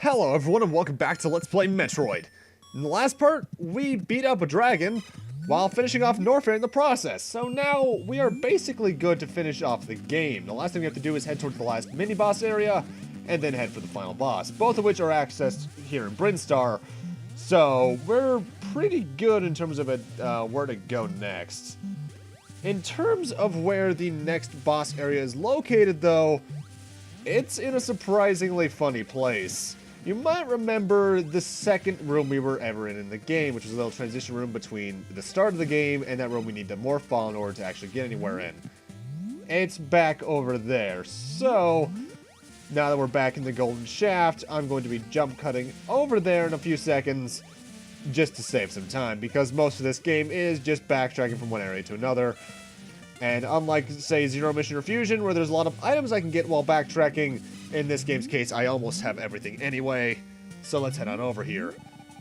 Hello everyone and welcome back to Let's Play Metroid. In the last part, we beat up a dragon while finishing off Norfair in the process. So now we are basically good to finish off the game. The last thing we have to do is head towards the last mini-boss area and then head for the final boss, both of which are accessed here in Brinstar. So we're pretty good in terms of where to go next. In terms of where the next boss area is located though, it's in a surprisingly funny place. You might remember the second room we were ever in the game, which was a little transition room between the start of the game and that room we need to morph ball in order to actually get anywhere in. It's back over there. So, now that we're back in the Golden Shaft, I'm going to be jump cutting over there in a few seconds just to save some time, because most of this game is just backtracking from one area to another. And unlike, say, Zero Mission or Fusion, where there's a lot of items I can get while backtracking, in this game's case, I almost have everything anyway. So let's head on over here.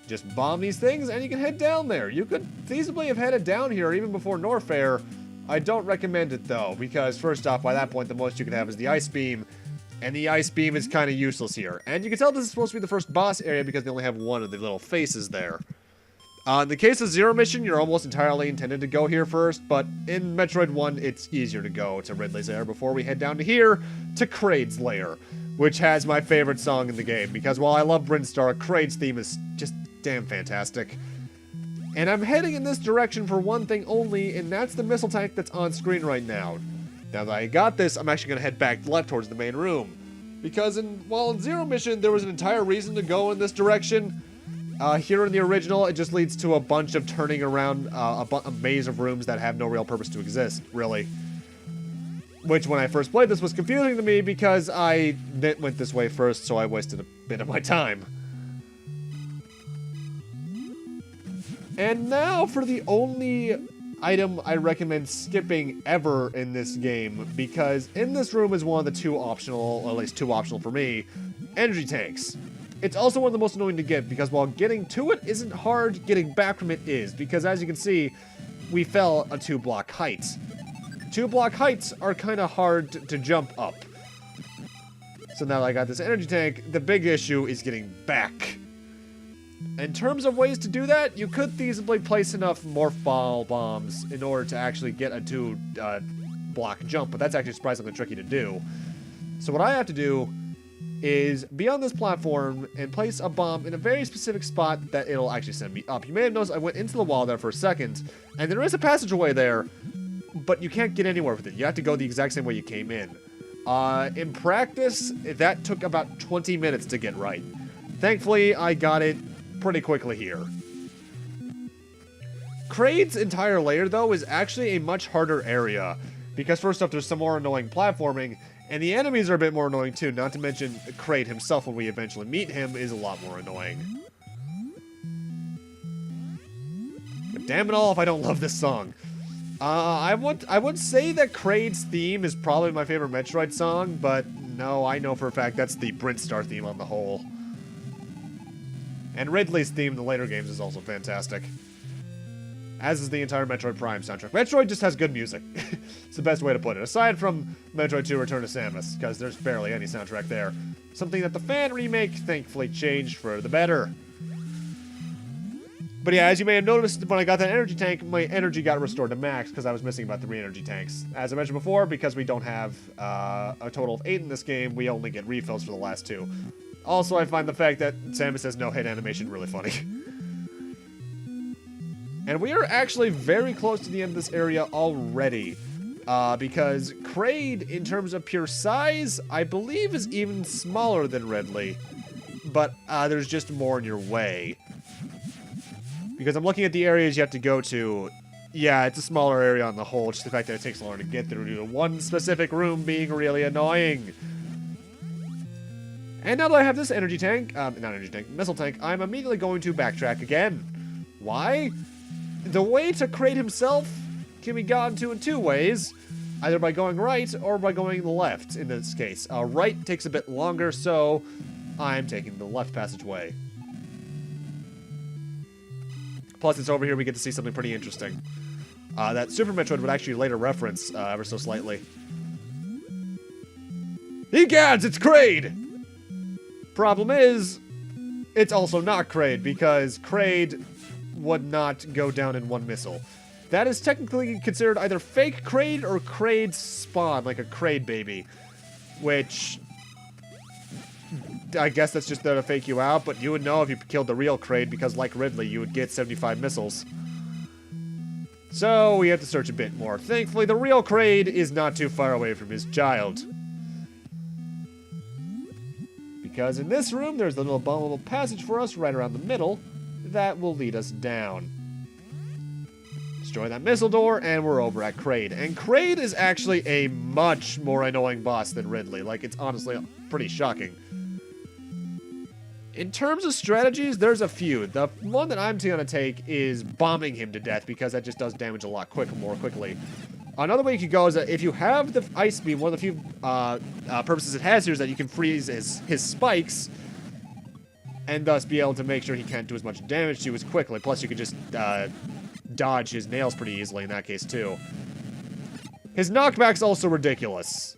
Just bomb these things, and you can head down there. You could feasibly have headed down here even before Norfair. I don't recommend it, though, because first off, by that point, the most you can have is the Ice Beam. And the Ice Beam is kind of useless here. And you can tell this is supposed to be the first boss area because they only have one of the little faces there. In the case of Zero Mission, you're almost entirely intended to go here first, but in Metroid 1, it's easier to go to Ridley's Lair before we head down to here, to Kraid's Lair, which has my favorite song in the game, because while I love Brinstar, Kraid's theme is just damn fantastic. And I'm heading in this direction for one thing only, and that's the missile tank that's on screen right now. Now that I got this, I'm actually going to head back left towards the main room, because while in Zero Mission, there was an entire reason to go in this direction. Here in the original, it just leads to a bunch of turning around a maze of rooms that have no real purpose to exist, really. Which, when I first played this, was confusing to me because I went this way first, so I wasted a bit of my time. And now for the only item I recommend skipping ever in this game, because in this room is one of the two optional, or at least two optional for me, energy tanks. It's also one of the most annoying to get, because while getting to it isn't hard, getting back from it is. Because as you can see, we fell a 2-block height. 2-block heights are kind of hard to jump up. So now that I got this energy tank, the big issue is getting back. In terms of ways to do that, you could feasibly place enough morph ball bombs in order to actually get a 2-block jump, but that's actually surprisingly tricky to do. So what I have to do is be on this platform and place a bomb in a very specific spot that it'll actually send me up. You may have noticed I went into the wall there for a second, and there is a passageway there, but you can't get anywhere with it. You have to go the exact same way you came in. In practice, that took about 20 minutes to get right. Thankfully, I got it pretty quickly here. Kraid's entire lair, though, is actually a much harder area, because first off, there's some more annoying platforming, and the enemies are a bit more annoying too, not to mention Kraid himself, when we eventually meet him, is a lot more annoying. But damn it all if I don't love this song. I would say that Kraid's theme is probably my favorite Metroid song, but no, I know for a fact that's the Brinstar theme on the whole. And Ridley's theme in the later games is also fantastic. As is the entire Metroid Prime soundtrack. Metroid just has good music. It's the best way to put it. Aside from Metroid 2 Return to Samus, because there's barely any soundtrack there. Something that the fan remake thankfully changed for the better. But yeah, as you may have noticed, when I got that energy tank, my energy got restored to max because I was missing about 3 energy tanks. As I mentioned before, because we don't have a total of 8 in this game, we only get refills for the last 2. Also, I find the fact that Samus has no hit animation really funny. And we are actually very close to the end of this area already. Because Kraid, in terms of pure size, I believe is even smaller than Ridley. But there's just more in your way. Because I'm looking at the areas you have to go to. Yeah, it's a smaller area on the whole. Just the fact that it takes longer to get through due to one specific room being really annoying. And now that I have this energy tank, missile tank, I'm immediately going to backtrack again. Why? The way to Kraid himself can be gotten to in 2 ways, either by going right or by going left in this case. Right takes a bit longer, so I'm taking the left passageway. Plus, it's over here we get to see something pretty interesting. That Super Metroid would actually later reference ever so slightly. Egads, it's Kraid! Problem is, it's also not Kraid, because Kraid would not go down in one missile. That is technically considered either fake Kraid or Kraid spawn, like a Kraid baby. Which, I guess that's just there to fake you out, but you would know if you killed the real Kraid, because like Ridley, you would get 75 missiles. So we have to search a bit more. Thankfully, the real Kraid is not too far away from his child. Because in this room, there's a little abominable passage for us right around the middle that will lead us down. Destroy that missile door, and we're over at Kraid. And Kraid is actually a much more annoying boss than Ridley. Like, it's honestly pretty shocking. In terms of strategies, there's a few. The one that I'm going to take is bombing him to death, because that just does damage a lot more quickly. Another way you could go is that if you have the ice beam, one of the few purposes it has here is that you can freeze his spikes, and thus be able to make sure he can't do as much damage to you as quickly. Plus, you could just dodge his nails pretty easily in that case, too. His knockback's also ridiculous.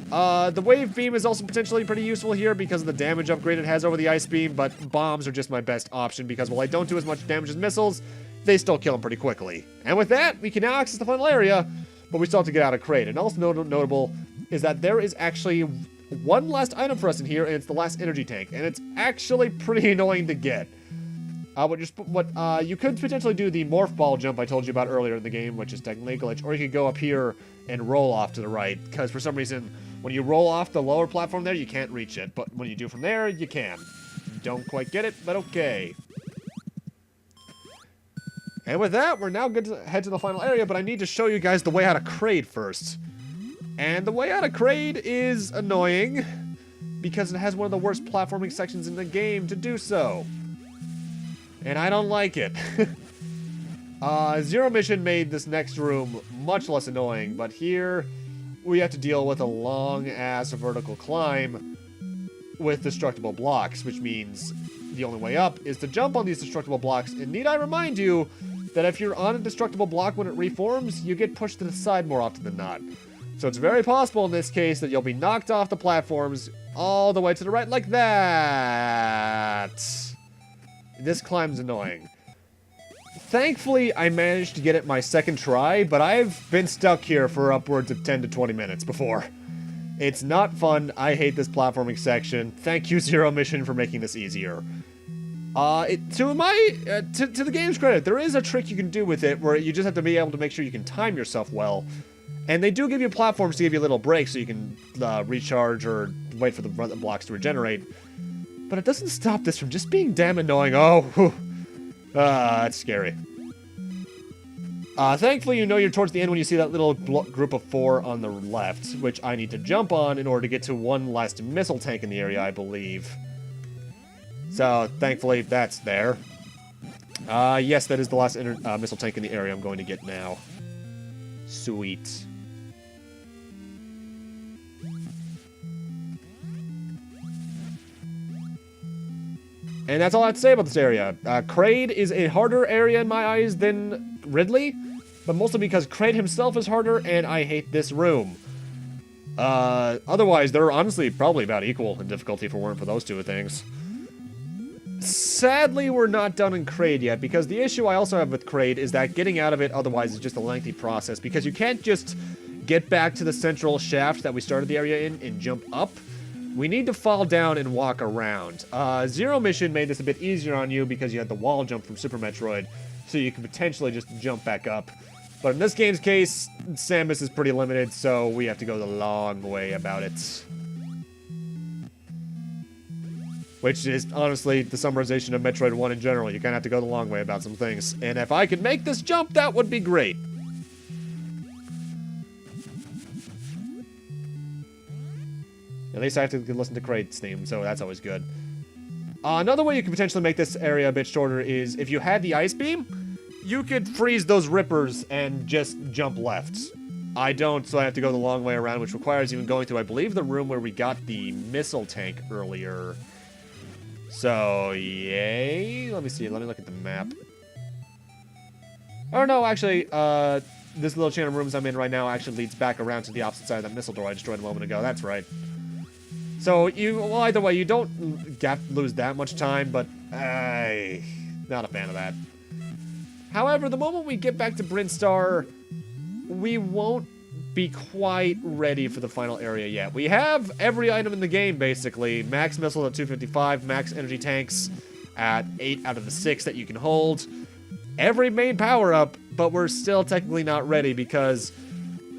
The wave beam is also potentially pretty useful here because of the damage upgrade it has over the ice beam, but bombs are just my best option because while I don't do as much damage as missiles, they still kill him pretty quickly. And with that, we can now access the final area, but we still have to get out of Kraid. And also notable is that there is actually one last item for us in here, and it's the last energy tank, and it's actually pretty annoying to get. You could potentially do the morph ball jump I told you about earlier in the game, which is technically a glitch, or you could go up here and roll off to the right, because for some reason, when you roll off the lower platform there, you can't reach it, but when you do from there, you can. Don't quite get it, but okay. And with that, we're now good to head to the final area, but I need to show you guys the way out of Kraid first. And the way out of Kraid is annoying, because it has one of the worst platforming sections in the game to do so. And I don't like it. Zero Mission made this next room much less annoying, but here we have to deal with a long-ass vertical climb with destructible blocks, which means the only way up is to jump on these destructible blocks. And need I remind you that if you're on a destructible block when it reforms, you get pushed to the side more often than not. So it's very possible in this case that you'll be knocked off the platforms all the way to the right like that. This climb's annoying. Thankfully, I managed to get it my second try, but I've been stuck here for upwards of 10 to 20 minutes before. It's not fun. I hate this platforming section. Thank you, Zero Mission, for making this easier. To the game's credit, there is a trick you can do with it where you just have to be able to make sure you can time yourself well. And they do give you platforms to give you a little break so you can recharge or wait for the blocks to regenerate. But it doesn't stop this from just being damn annoying. Oh, whew. That's scary. Thankfully, you know you're towards the end when you see that little group of 4 on the left, which I need to jump on in order to get to one last missile tank in the area, I believe. So, thankfully, that's there. Yes, that is the last missile tank in the area I'm going to get now. Sweet. And that's all I have to say about this area. Kraid is a harder area in my eyes than Ridley, but mostly because Kraid himself is harder, and I hate this room. Otherwise, they're honestly probably about equal in difficulty if it weren't for those two things. Sadly, we're not done in Kraid yet, because the issue I also have with Kraid is that getting out of it otherwise is just a lengthy process, because you can't just get back to the central shaft that we started the area in and jump up. We need to fall down and walk around. Zero Mission made this a bit easier on you because you had the wall jump from Super Metroid, so you can potentially just jump back up. But in this game's case, Samus is pretty limited, so we have to go the long way about it. Which is, honestly, the summarization of Metroid 1 in general. You kind of have to go the long way about some things. And if I could make this jump, that would be great. At least I have to listen to Kraid's theme, so that's always good. Another way you could potentially make this area a bit shorter is if you had the ice beam, you could freeze those rippers and just jump left. I don't, so I have to go the long way around, which requires even going through, I believe, the room where we got the missile tank earlier. So, yay. Let me see. Let me look at the map. Oh, no, actually, this little chain of rooms I'm in right now actually leads back around to the opposite side of that missile door I destroyed a moment ago. That's right. So, well, either way, you don't lose that much time, but not a fan of that. However, the moment we get back to Brinstar, we won't be quite ready for the final area yet. We have every item in the game, basically. Max missiles at 255, max energy tanks at 8 out of the 6 that you can hold. Every main power-up, but we're still technically not ready because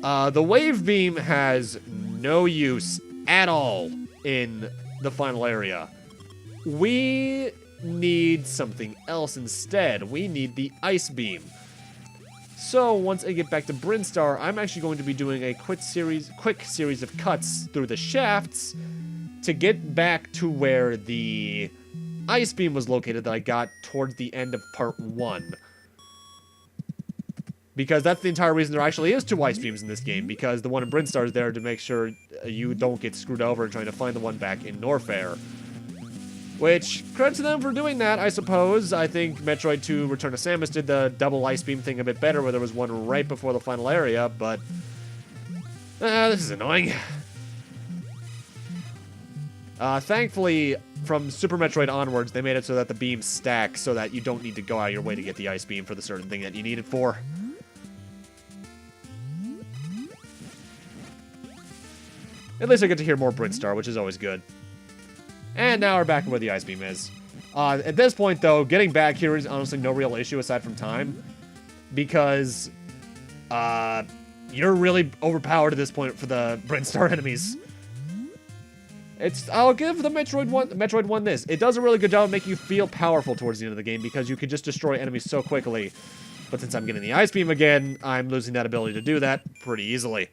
the wave beam has no use at all in the final area. We need something else instead. We need the ice beam. So once I get back to Brinstar, I'm actually going to be doing a quick series of cuts through the shafts to get back to where the ice beam was located that I got towards the end of part 1. Because that's the entire reason there actually is 2 ice beams in this game, because the one in Brinstar is there to make sure you don't get screwed over trying to find the one back in Norfair. Which, credit to them for doing that, I suppose. I think Metroid 2 Return to Samus did the double ice beam thing a bit better, where there was one right before the final area, but this is annoying. Thankfully, from Super Metroid onwards, they made it so that the beams stack so that you don't need to go out of your way to get the ice beam for the certain thing that you need it for. At least I get to hear more Brinstar, which is always good. And now we're back where the ice beam is. At this point, though, getting back here is honestly no real issue aside from time. Because you're really overpowered at this point for the Brinstar enemies. I'll give the Metroid 1 this. It does a really good job of making you feel powerful towards the end of the game because you can just destroy enemies so quickly. But since I'm getting the ice beam again, I'm losing that ability to do that pretty easily.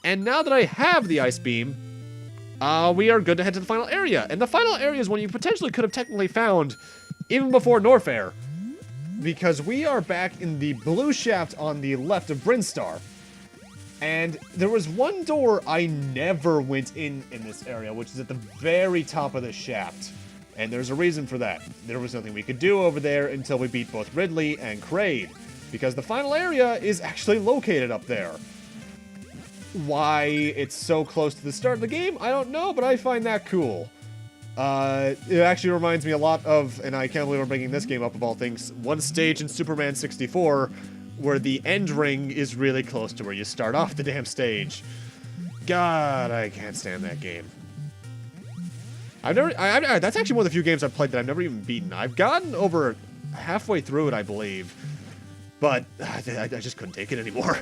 And now that I have the ice beam, we are good to head to the final area. And the final area is one you potentially could have technically found even before Norfair. Because we are back in the blue shaft on the left of Brinstar. And there was one door I never went in this area, which is at the very top of the shaft. And there's a reason for that. There was nothing we could do over there until we beat both Ridley and Kraid. Because the final area is actually located up there. Why it's so close to the start of the game, I don't know, but I find that cool. It actually reminds me a lot of, and I can't believe I'm bringing this game up of all things, one stage in Superman 64, where the end ring is really close to where you start off the damn stage. God, I can't stand that game. That's actually one of the few games I've played that I've never even beaten. I've gotten over halfway through it, I believe, but I just couldn't take it anymore.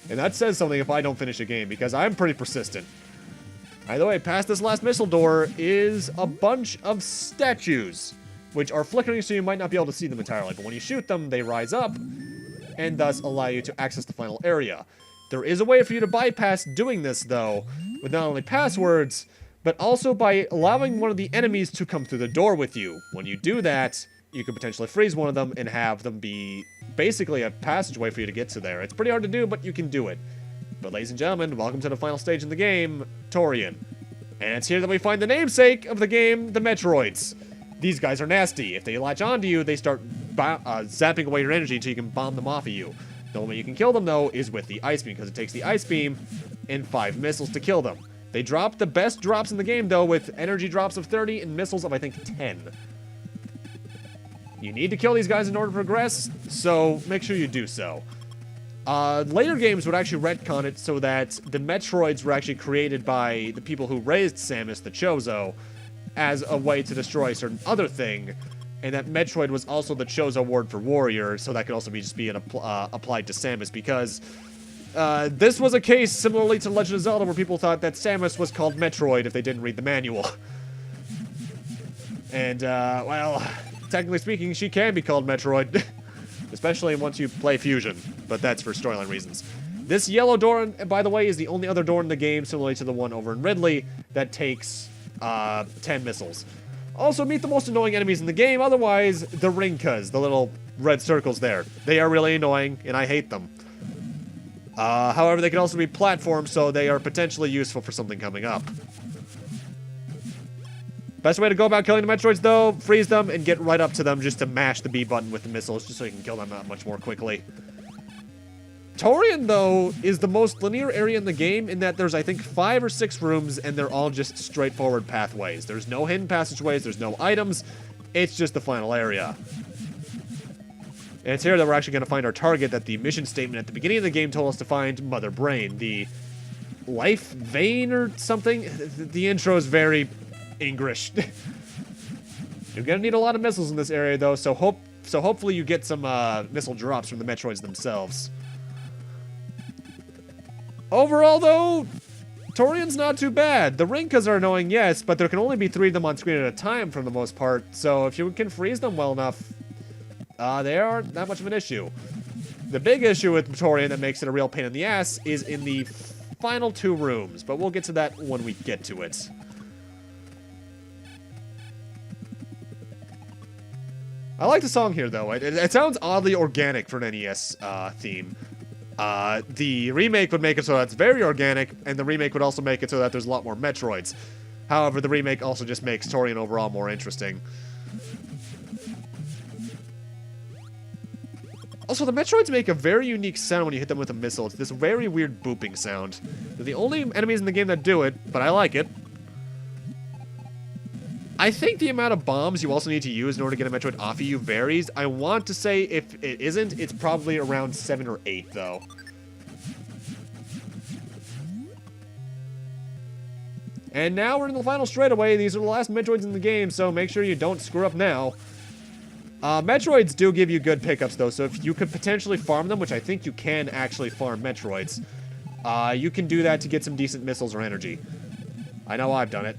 And that says something if I don't finish a game, because I'm pretty persistent. Either way, past this last missile door is a bunch of statues, which are flickering so you might not be able to see them entirely, but when you shoot them, they rise up, and thus allow you to access the final area. There is a way for you to bypass doing this, though, with not only passwords, but also by allowing one of the enemies to come through the door with you. When you do that, you could potentially freeze one of them and have them be basically a passageway for you to get to there. It's pretty hard to do, but you can do it. But ladies and gentlemen, welcome to the final stage in the game, Tourian. And it's here that we find the namesake of the game, the Metroids. These guys are nasty. If they latch onto you, they start zapping away your energy until you can bomb them off of you. The only way you can kill them, though, is with the ice beam, because it takes the ice beam and 5 missiles to kill them. They drop the best drops in the game, though, with energy drops of 30 and missiles of, I think, 10. You need to kill these guys in order to progress, so make sure you do so. Later games would actually retcon it so that the Metroids were actually created by the people who raised Samus, the Chozo, as a way to destroy a certain other thing, and that Metroid was also the Chozo word for warrior, so that could also be applied to Samus, because this was a case similarly to Legend of Zelda where people thought that Samus was called Metroid if they didn't read the manual. And, well, technically speaking, she can be called Metroid, especially once you play Fusion, but that's for storyline reasons. This yellow door, by the way, is the only other door in the game, similarly to the one over in Ridley, that takes 10 missiles. Also, meet the most annoying enemies in the game, otherwise, the Rinkas, the little red circles there. They are really annoying, and I hate them. However, they can also be platforms, so they are potentially useful for something coming up. Best way to go about killing the Metroids, though, freeze them and get right up to them just to mash the B button with the missiles, just so you can kill them much more quickly. Tourian, though, is the most linear area in the game in that there's, I think, 5 or 6 rooms, and they're all just straightforward pathways. There's no hidden passageways, there's no items, it's just the final area. And it's here that we're actually going to find our target that the mission statement at the beginning of the game told us to find, Mother Brain. The life vein or something? The intro is very English. You're going to need a lot of missiles in this area, though, so hopefully you get some missile drops from the Metroids themselves. Overall, though, Tourian's not too bad. The Rinkas are annoying, yes, but there can only be 3 of them on screen at a time for the most part, so if you can freeze them well enough, they aren't that much of an issue. The big issue with Tourian that makes it a real pain in the ass is in the final 2 rooms, but we'll get to that when we get to it. I like the song here, though. It sounds oddly organic for an NES theme. The remake would make it so that it's very organic, and the remake would also make it so that there's a lot more Metroids. However, the remake also just makes Tourian overall more interesting. Also, the Metroids make a very unique sound when you hit them with a missile. It's this very weird booping sound. They're the only enemies in the game that do it, but I like it. I think the amount of bombs you also need to use in order to get a Metroid off of you varies. I want to say if it isn't, it's probably around 7 or 8, though. And now we're in the final straightaway. These are the last Metroids in the game, so make sure you don't screw up now. Metroids do give you good pickups, though, so if you could potentially farm them, which I think you can actually farm Metroids, you can do that to get some decent missiles or energy. I know I've done it.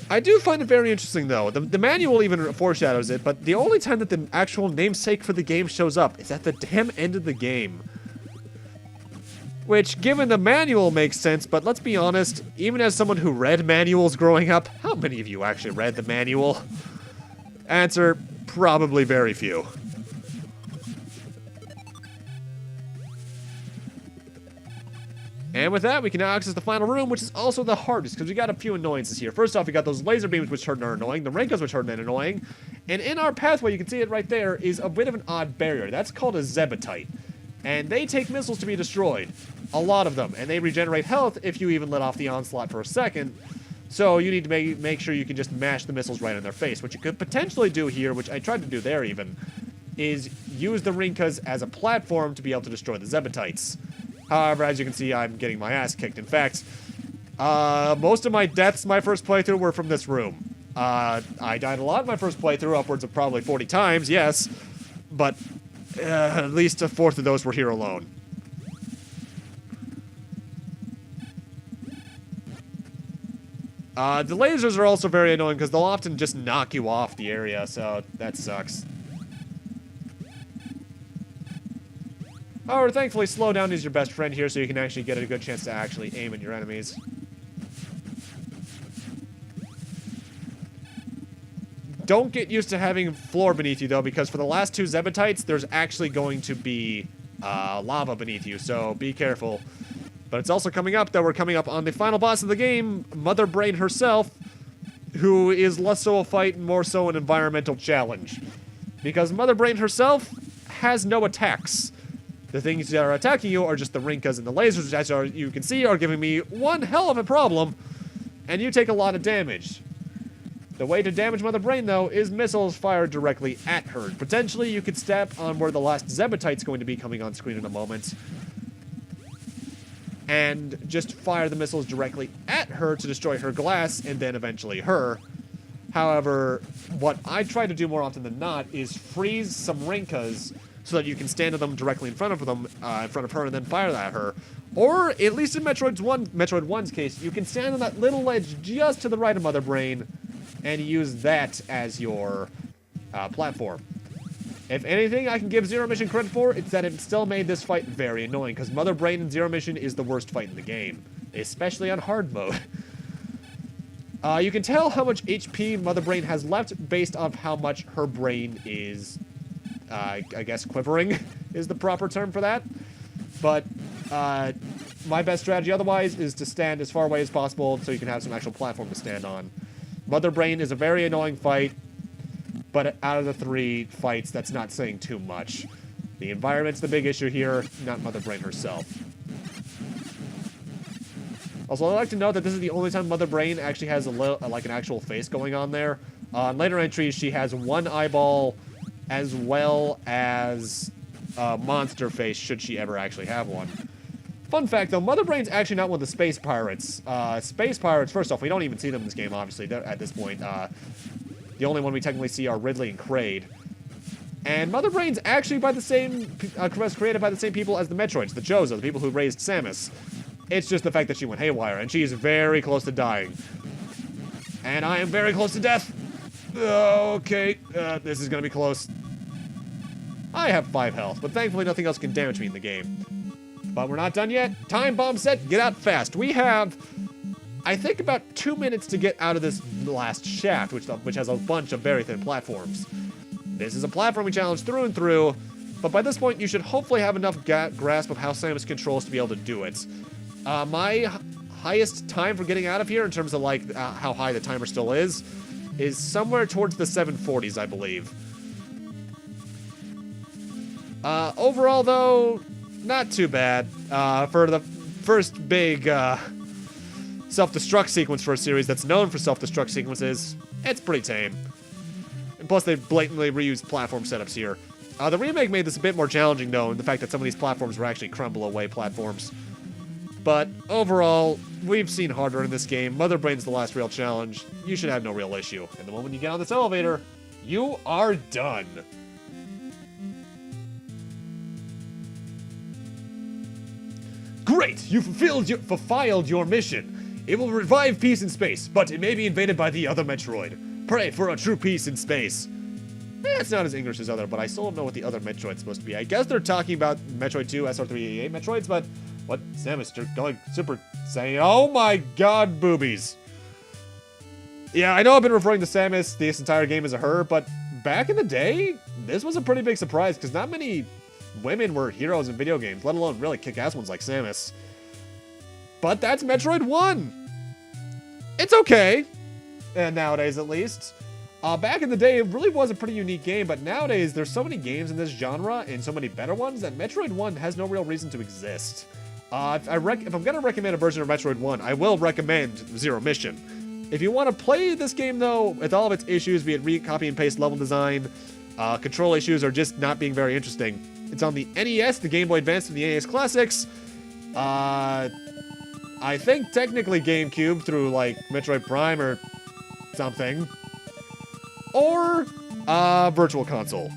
I do find it very interesting, though. The manual even foreshadows it, but the only time that the actual namesake for the game shows up is at the damn end of the game. Which, given the manual, makes sense, but let's be honest, even as someone who read manuals growing up, how many of you actually read the manual? Answer, probably very few. And with that, we can now access the final room, which is also the hardest, because we got a few annoyances here. First off, we got those laser beams, which are annoying, the Rinkas, which are annoying, and in our pathway, you can see it right there, is a bit of an odd barrier. That's called a Zebetite, and they take missiles to be destroyed. A lot of them, and they regenerate health if you even let off the onslaught for a second, so you need to make sure you can just mash the missiles right in their face. What you could potentially do here, which I tried to do there even, is use the Rinkas as a platform to be able to destroy the Zebetites. However, as you can see, I'm getting my ass kicked. In fact, most of my deaths my first playthrough were from this room. I died a lot in my first playthrough, upwards of probably 40 times, yes, but at least a fourth of those were here alone. The lasers are also very annoying because they'll often just knock you off the area, so that sucks. However, thankfully, slowdown is your best friend here, so you can actually get a good chance to actually aim at your enemies. Don't get used to having floor beneath you, though, because for the last 2 Zebetites, there's actually going to be lava beneath you, so be careful. But it's also coming up that we're coming up on the final boss of the game, Mother Brain herself, who is less so a fight and more so an environmental challenge. Because Mother Brain herself has no attacks. The things that are attacking you are just the Rinkas and the lasers, which as you can see are giving me one hell of a problem, and you take a lot of damage. The way to damage Mother Brain, though, is missiles fired directly at her. Potentially, you could step on where the last Zebetite's going to be coming on screen in a moment, and just fire the missiles directly at her to destroy her glass, and then eventually her. However, what I try to do more often than not is freeze some Rinkas so that you can stand on them directly in front of them, in front of her, and then fire at her. Or, at least in Metroid 1's case, you can stand on that little ledge just to the right of Mother Brain, and use that as your platform. If anything I can give Zero Mission credit for, it's that it still made this fight very annoying, because Mother Brain in Zero Mission is the worst fight in the game, especially on hard mode. You can tell how much HP Mother Brain has left based on how much her brain is, I guess quivering is the proper term for that. But my best strategy otherwise is to stand as far away as possible so you can have some actual platform to stand on. Mother Brain is a very annoying fight, but out of the 3 fights, that's not saying too much. The environment's the big issue here, not Mother Brain herself. Also, I'd like to note that this is the only time Mother Brain actually has like an actual face going on there. In later entries, she has 1 eyeball as well as a monster face, should she ever actually have one. Fun fact, though, Mother Brain's actually not one of the Space Pirates. Space Pirates, first off, we don't even see them in this game, obviously, at this point. The only one we technically see are Ridley and Kraid. And Mother Brain's actually by the same, created by the same people as the Metroids, the Jozo, the people who raised Samus. It's just the fact that she went haywire, and she is very close to dying. And I am very close to death. Okay, this is gonna be close. I have 5 health, but thankfully nothing else can damage me in the game. But we're not done yet. Time bomb set, get out fast. We have, I think, about 2 minutes to get out of this last shaft, which has a bunch of very thin platforms. This is a platforming challenge through and through, but by this point you should hopefully have enough grasp of how Samus controls to be able to do it. My highest time for getting out of here, in terms of like how high the timer still is somewhere towards the 740s, I believe. Overall, though, not too bad. For the first big self-destruct sequence for a series that's known for self-destruct sequences, it's pretty tame. And plus, they blatantly reused platform setups here. The remake made this a bit more challenging, though, in the fact that some of these platforms were actually crumble-away platforms. But overall, we've seen harder in this game. Mother Brain's the last real challenge. You should have no real issue. And the moment you get on this elevator, you are done. Great! You fulfilled your mission. It will revive peace in space, but it may be invaded by the other Metroid. Pray for a true peace in space. It's not as English as other, but I still don't know what the other Metroid's supposed to be. I guess they're talking about Metroid 2, SR388 Metroids, but what? Samus, you're going Super Saiyan. Oh my god, boobies. Yeah, I know I've been referring to Samus this entire game as a her, but back in the day, this was a pretty big surprise, because not many women were heroes in video games, let alone really kick-ass ones like Samus. But that's Metroid 1. It's okay. And nowadays, at least. Back in the day, it really was a pretty unique game, but nowadays, there's so many games in this genre, and so many better ones, that Metroid 1 has no real reason to exist. If I'm going to recommend a version of Metroid 1, I will recommend Zero Mission. If you want to play this game, though, with all of its issues, be it copy and paste level design, control issues, or just not being very interesting, it's on the NES, the Game Boy Advance, and the NES Classics. I think technically GameCube through, like, Metroid Prime or something. Or Virtual Console.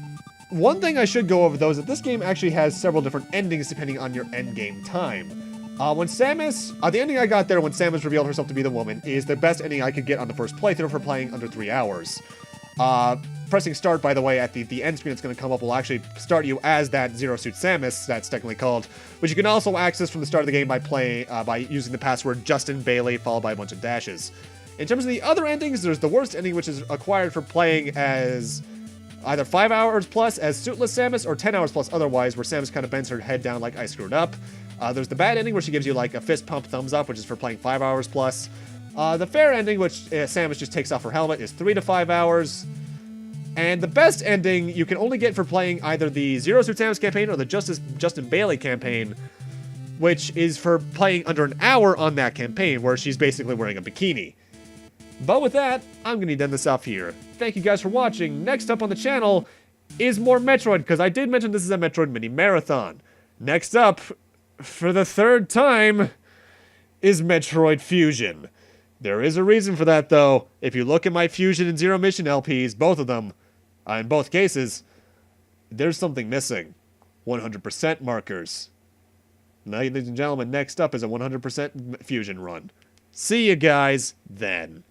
One thing I should go over, though, is that this game actually has several different endings depending on your endgame time. When Samus, the ending I got there when Samus revealed herself to be the woman is the best ending I could get on the first playthrough for playing under 3 hours. Pressing start, by the way, at the end screen that's going to come up will actually start you as that Zero Suit Samus, that's technically called, which you can also access from the start of the game by using the password Justin Bailey followed by a bunch of dashes. In terms of the other endings, there's the worst ending, which is acquired for playing as either 5 hours plus as Suitless Samus or 10 hours plus otherwise, where Samus kind of bends her head down like I screwed up. There's the bad ending, where she gives you like a fist pump thumbs up, which is for playing 5 hours plus. The fair ending, which Samus just takes off her helmet, is 3 to 5 hours. And the best ending you can only get for playing either the Zero Suit Samus campaign or the Justin Bailey campaign, which is for playing under an hour on that campaign, where she's basically wearing a bikini. But with that, I'm going to end this off here. Thank you guys for watching. Next up on the channel is more Metroid, because I did mention this is a Metroid mini marathon. Next up, for the 3rd time, is Metroid Fusion. There is a reason for that, though. If you look at my Fusion and Zero Mission LPs, both of them, in both cases, there's something missing. 100% markers. Ladies and gentlemen, next up is a 100% Fusion run. See you guys then.